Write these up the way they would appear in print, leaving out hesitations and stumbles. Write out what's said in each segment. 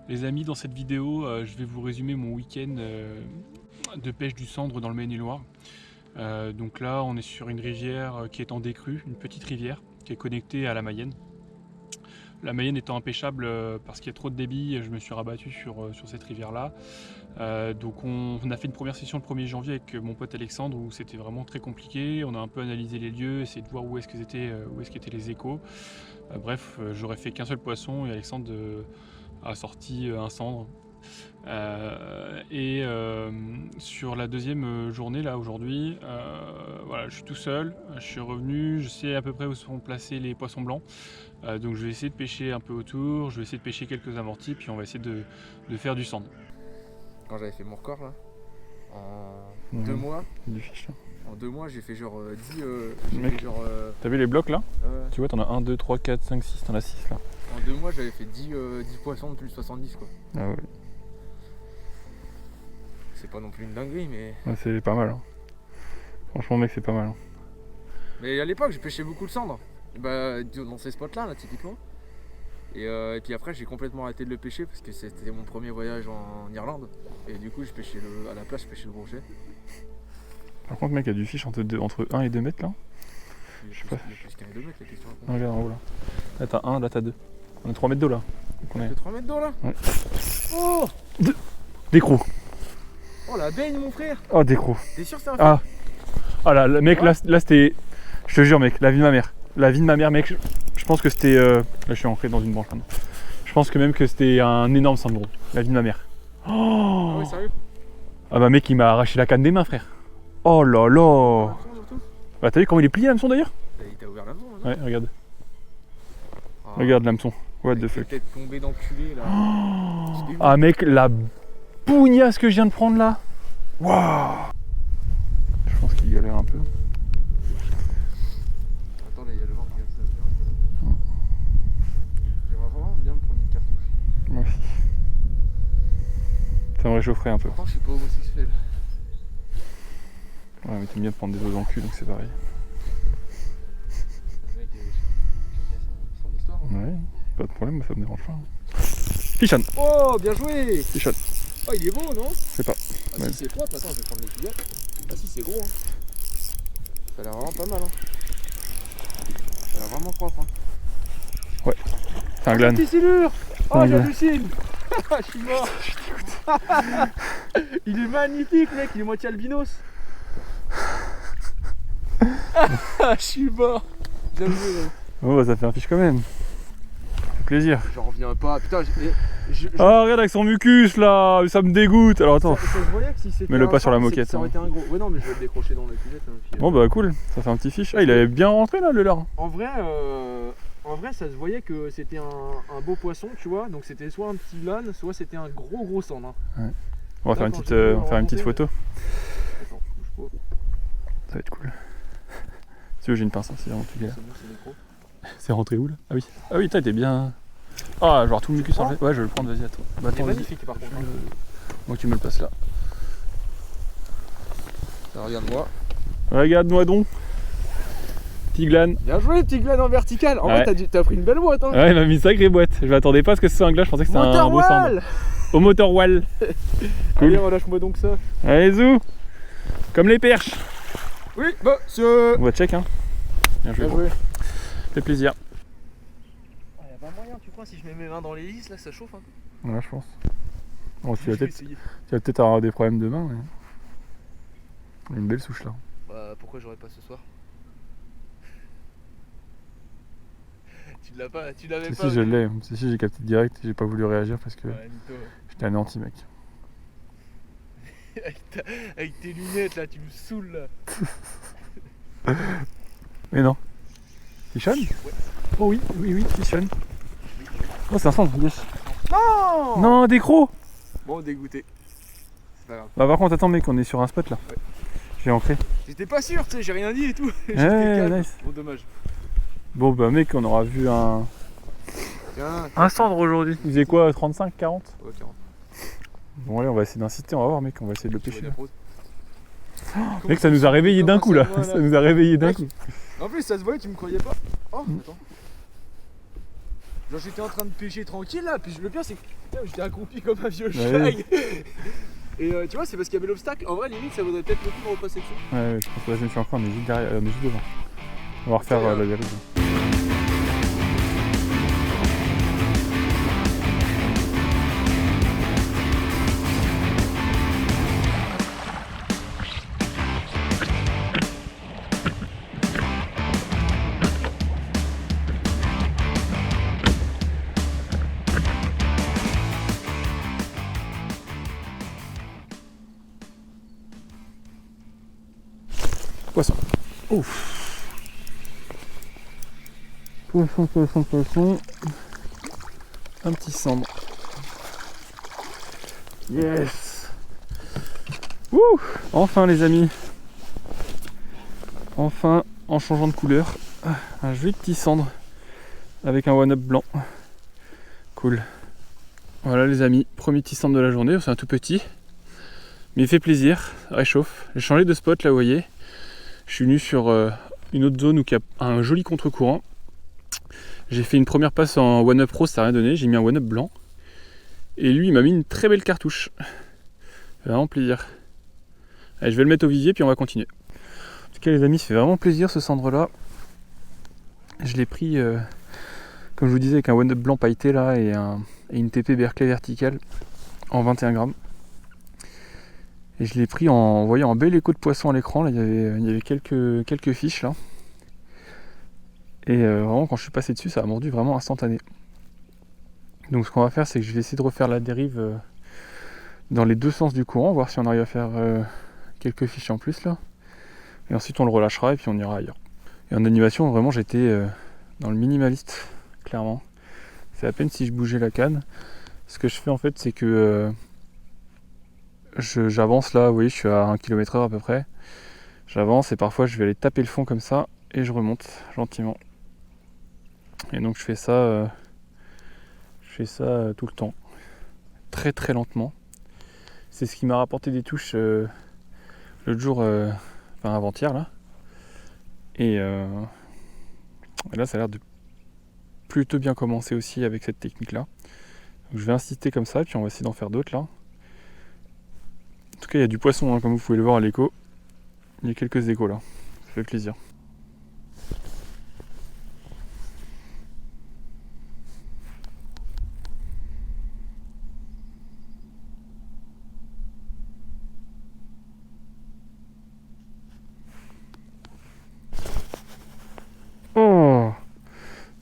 Les amis, dans cette vidéo, je vais vous résumer mon week-end de pêche du sandre dans le Maine-et-Loire. Donc là, on est sur une rivière qui est en décrue, une petite rivière qui est connectée à la Mayenne. La Mayenne étant impêchable parce qu'il y a trop de débit, je me suis rabattu sur cette rivière-là. Donc on a fait une première session le 1er janvier avec mon pote Alexandre où c'était vraiment très compliqué. On a un peu analysé les lieux, essayé de voir où est-ce qu'étaient les échos. Bref, j'aurais fait qu'un seul poisson et Alexandre a sorti un sandre. Sur la deuxième journée, là aujourd'hui, voilà, je suis tout seul, je suis revenu, je sais à peu près où sont placés les poissons blancs. Donc je vais essayer de pêcher un peu autour, je vais essayer de pêcher quelques amortis, puis on va essayer de faire du sandre. Quand j'avais fait mon record là, en 2 mois, Du fiche, là. en 2 mois j'ai fait genre 10. Mec, t'as vu les blocs là? Ouais. Tu vois, t'en as 1, 2, 3, 4, 5, 6, t'en as 6 là. En 2 mois j'avais fait 10 poissons de plus de 70 quoi. Ah ouais, C'est pas non plus une dinguerie mais. ouais, c'est pas mal. Hein. Franchement, mec, c'est pas mal. Hein. Mais à l'époque j'ai pêché beaucoup le sandre. Bah, dans ces spots là typiquement. Et puis après j'ai complètement arrêté de le pêcher parce que c'était mon premier voyage en Irlande. Et du coup je pêchais à la plage je pêchais le brochet. Par contre, mec, il y a du fiche entre 1 et 2 mètres là. Il y Je sais a pas. plus qu'un et 2 mètres la question. Ah, regarde en haut là. Là, t'as 1, là, t'as 2. On a 3 mètres d'eau là. Donc, on est... 3 mètres d'eau là. Ouais. Oh D'écrou. Oh la baigne mon frère. Oh, d'écrou. T'es sûr que c'est un Ah. Ah là, mec, là c'était. Je te jure, mec, la vie de ma mère. La vie de ma mère, mec, je pense que c'était. Là, je suis ancré dans une branche maintenant. Je pense que même que c'était un énorme sandro. La vie de ma mère. Oh Ah ouais sérieux? ah bah, mec, il m'a arraché la canne des mains, frère. Oh là là. L'hameçon, surtout. Bah, t'as vu comment il est plié l'hameçon d'ailleurs? Il t'a ouvert l'hameçon là, non? Ouais, regarde. Ah. Regarde l'hameçon. What Avec the tes fuck. têtes tombées d'enculé là. J'ai vu. Ah, mec, la bougnasse que je viens de prendre là. Waouh. Je pense qu'il galère un peu. Attends là, il y a le vent qui vient de se lever. J'aimerais vraiment bien me prendre une cartouche. Moi aussi. Ça me réchaufferait un peu. Pourtant je suis pas homosexuel. Ouais, mais t'aimes bien te prendre des dos dans le cul, donc c'est pareil. Le mec, chacun son histoire. Hein. Ouais, pas de problème, ça me dérange pas. Fichon. Oh bien joué. Fichon. Oh il est beau non? Je sais pas. Ah Ouais. si c'est propre, attends je vais prendre les culottes. Ah si c'est gros hein. Ça a l'air vraiment pas mal hein. Ça a l'air vraiment propre hein. C'est un glane. Petite silure. Oh Un j'hallucine. Je suis mort. Il est magnifique mec, il est moitié albinos. Je suis mort. Bien joué mec. Oh, bah ça fait un fiche quand même. Ça fait plaisir. J'en reviens pas, putain Oh, regarde avec son mucus là, ça me dégoûte. Alors attends. ça se voyait que si c'était Mets-le un pas sur la sandre, moquette, ça aurait hein. été un gros. Ouais non mais je vais le décrocher dans la cuvette hein, puis, Bon bah cool, ça fait un petit fiche. Ah, il avait bien rentré là le lard. En vrai, ça se voyait que c'était un beau poisson, tu vois. Donc c'était soit un petit lane, soit c'était un gros sandre. Hein. On va Là, faire une quand petite, j'ai voulu on va faire une petite remonter, photo. Attends, bouge pas. Ça va être cool. Si tu veux, j'ai une pince, hein, si vraiment tu galères. C'est bon, c'est micro. C'est rentré où là? Ah oui. Ah oui, t'es bien. Ah, genre tout le mucus enlevé. Ouais, je vais le prendre, vas-y, attends. Bah, Il est attends, vas-y. magnifique par contre. Hein. Moi, tu me le passes là. Ça, regarde-moi. Regarde-moi donc. Petit glane. Bien joué, petit glane en vertical. En Ouais. vrai, t'as pris une belle boîte. Hein. Ouais, il m'a mis une sacrée boîte. Je m'attendais pas à ce que ce soit un glane, je pensais que c'était un beau sandre. Motorwall. Au motor wall. Cool. Allez, relâche-moi donc ça. Allez, zou. Comme les perches. Oui, monsieur. On va check, hein. Bien joué. Bien joué. Ça fait plaisir. Il y a pas moyen, tu crois, si je mets mes mains dans les lisses, là, ça chauffe. Hein. Ouais, je pense. Bon, tu Je vas vais peut-être essayer. avoir des problèmes demain. Mais... Il y a une belle souche là. Bah, pourquoi j'aurais pas ce soir? Tu l'as pas, tu l'avais Si, pas. si, je l'ai. Si, si, j'ai capté direct. J'ai pas voulu réagir parce que Ouais, mytho. j'étais un anti, mec. Avec tes lunettes là, tu me saoules là. Mais non. Fichon? Oh oui, oui, oui, fichon. Oh, c'est un centre, yes. Non. Non, des crocs. Bon, dégoûté. C'est pas grave. Bah, par contre, attends, mec, on est sur un spot là. Ouais. J'ai ancré. J'étais pas sûr, tu sais, j'ai rien dit et tout. J'étais Ouais, calme. nice. Bon, dommage. Bon, bah, mec, on aura vu un Tiens. cendre aujourd'hui. Il faisait quoi, 35, 40? Ouais, 40. Bon, allez, on va essayer d'inciter, on va voir, mec, on va essayer de le Tu vois pêcher. de Là. la prose. Mec, ça nous a réveillé d'un coup là. Comment ça, Ça nous a réveillé d'un Mec. coup. En plus, ça se voyait, tu me croyais pas. Oh, attends. Genre j'étais en train de pêcher tranquille là, puis le pire c'est que putain, j'étais accroupi comme un vieux schlag. Et tu vois, c'est parce qu'il y avait l'obstacle. En vrai, limite, ça vaudrait peut-être le coup de repasser dessus. Ouais, je pense que là je me suis encore, mais juste derrière, mais juste devant. On va refaire la dérive. Poisson. Ouf. Poisson. Un petit cendre. Yes. Ouh. Enfin les amis. Enfin, en changeant de couleur, un joli petit cendre avec un one-up blanc. Cool. Voilà les amis, premier petit cendre de la journée. C'est un tout petit, mais il fait plaisir, réchauffe. J'ai changé de spot là, vous voyez. Je suis venu sur une autre zone où il y a un joli contre-courant. J'ai fait une première passe en one-up rose, ça n'a rien donné. J'ai mis un one-up blanc. Et lui, il m'a mis une très belle cartouche. C'est vraiment plaisir. Allez, je vais le mettre au vivier, puis on va continuer. En tout cas, les amis, ça fait vraiment plaisir ce cendre-là. Je l'ai pris, comme je vous disais, avec un one-up blanc pailleté là et une TP Berkeley verticale en 21 grammes. Et je l'ai pris en voyant un bel écho de poisson à l'écran. Là, il y avait quelques fiches là. Et vraiment, quand je suis passé dessus, ça a mordu vraiment instantané. Donc ce qu'on va faire, c'est que je vais essayer de refaire la dérive dans les deux sens du courant, voir si on arrive à faire quelques fiches en plus là. Et ensuite on le relâchera et puis on ira ailleurs. Et en animation, vraiment j'étais dans le minimaliste, clairement. C'est à peine si je bougeais la canne. Ce que je fais en fait, c'est que j'avance là, vous voyez, je suis à 1 km/h à peu près. J'avance et parfois je vais aller taper le fond comme ça et je remonte gentiment. Et donc je fais ça tout le temps, très très lentement. C'est ce qui m'a rapporté des touches l'autre jour, enfin avant-hier là. Et là ça a l'air de plutôt bien commencer aussi avec cette technique là. Donc, je vais insister comme ça, puis on va essayer d'en faire d'autres là. En tout cas il y a du poisson, hein, comme vous pouvez le voir à l'écho. Il y a quelques échos là, ça fait plaisir. Oh,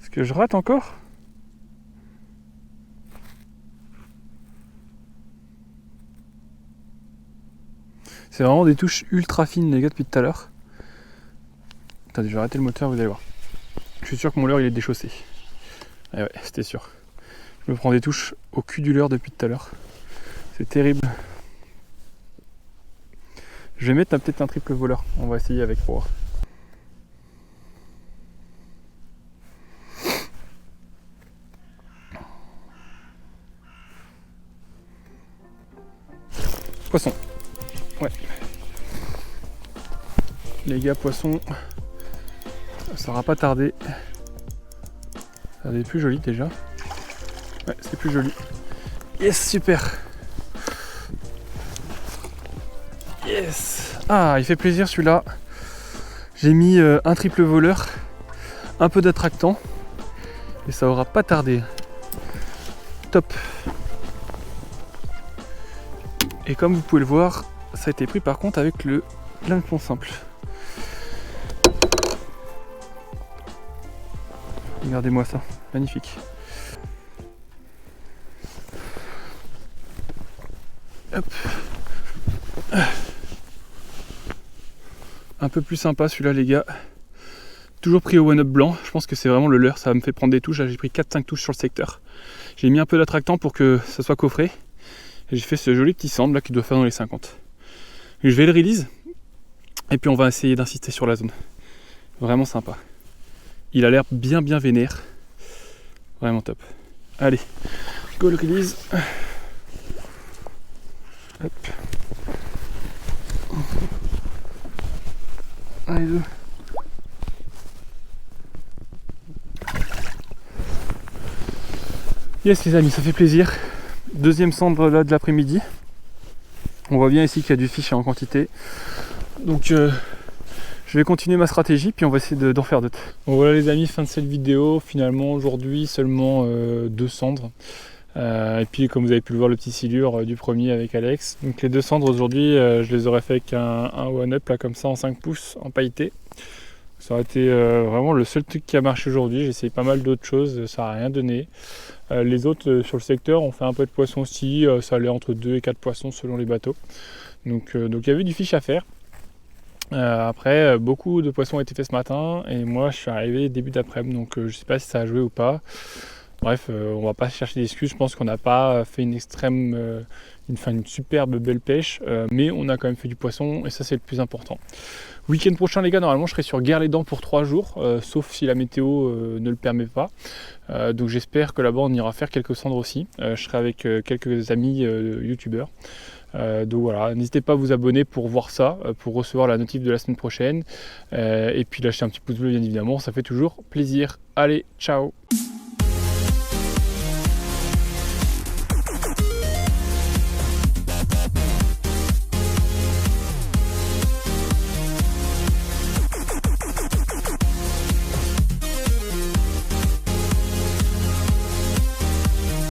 est-ce que je rate encore ? C'est vraiment des touches ultra fines les gars depuis tout à l'heure. Attendez, je vais arrêter le moteur, vous allez voir. Je suis sûr que mon leurre il est déchaussé. Ah ouais, c'était sûr. Je me prends des touches au cul du leurre depuis tout à l'heure. C'est terrible. Je vais mettre peut-être un triple voleur. On va essayer avec pour voir. Poisson. Ouais. Les gars, poisson. Ça aura pas tardé. Ça est plus joli déjà. Ouais, c'est plus joli. Yes, super. Yes. Ah, il fait plaisir celui-là. J'ai mis un triple voleur, un peu d'attractant, et ça aura pas tardé. Top. Et comme vous pouvez le voir, ça a été pris par contre avec le plancton simple. Regardez-moi ça, magnifique. Hop. Un peu plus sympa celui-là les gars. Toujours pris au one-up blanc, je pense que c'est vraiment le leurre, ça me fait prendre des touches. Là j'ai pris 4-5 touches sur le secteur. J'ai mis un peu d'attractant pour que ça soit coffré. Et j'ai fait ce joli petit cendre là qui doit faire dans les 50. Et je vais le release. Et puis on va essayer d'insister sur la zone. Vraiment sympa. Il a l'air bien vénère. Vraiment top. Allez, go le release. Hop. Allez, deux. Yes les amis, ça fait plaisir. Deuxième cendre là de l'après-midi. On voit bien ici qu'il y a du fish en quantité. Donc je vais continuer ma stratégie puis on va essayer d'en faire d'autres. Bon voilà les amis, fin de cette vidéo. Finalement aujourd'hui seulement 2 cendres. Et puis comme vous avez pu le voir, le petit silure du premier avec Alex. Donc les 2 cendres aujourd'hui je les aurais fait avec un one-up là comme ça en 5 pouces en pailleté. Ça aurait été vraiment le seul truc qui a marché aujourd'hui. J'ai essayé pas mal d'autres choses, ça n'a rien donné. Les autres sur le secteur ont fait un peu de poisson aussi, ça allait entre 2 et 4 poissons selon les bateaux. Donc il y avait du fish à faire. Après, beaucoup de poissons ont été faits ce matin et moi je suis arrivé début d'après-midi, donc je sais pas si ça a joué ou pas. Bref, on va pas chercher d'excuses, je pense qu'on n'a pas fait une superbe belle pêche, mais on a quand même fait du poisson et ça c'est le plus important. Week-end prochain les gars, normalement je serai sur Guerre-les-Dents pour 3 jours, sauf si la météo ne le permet pas. Donc j'espère que là-bas on ira faire quelques cendres aussi. Je serai avec quelques amis youtubeurs. Donc voilà, n'hésitez pas à vous abonner pour voir ça, pour recevoir la notif de la semaine prochaine. Et puis lâcher un petit pouce bleu bien évidemment, ça fait toujours plaisir. Allez, ciao!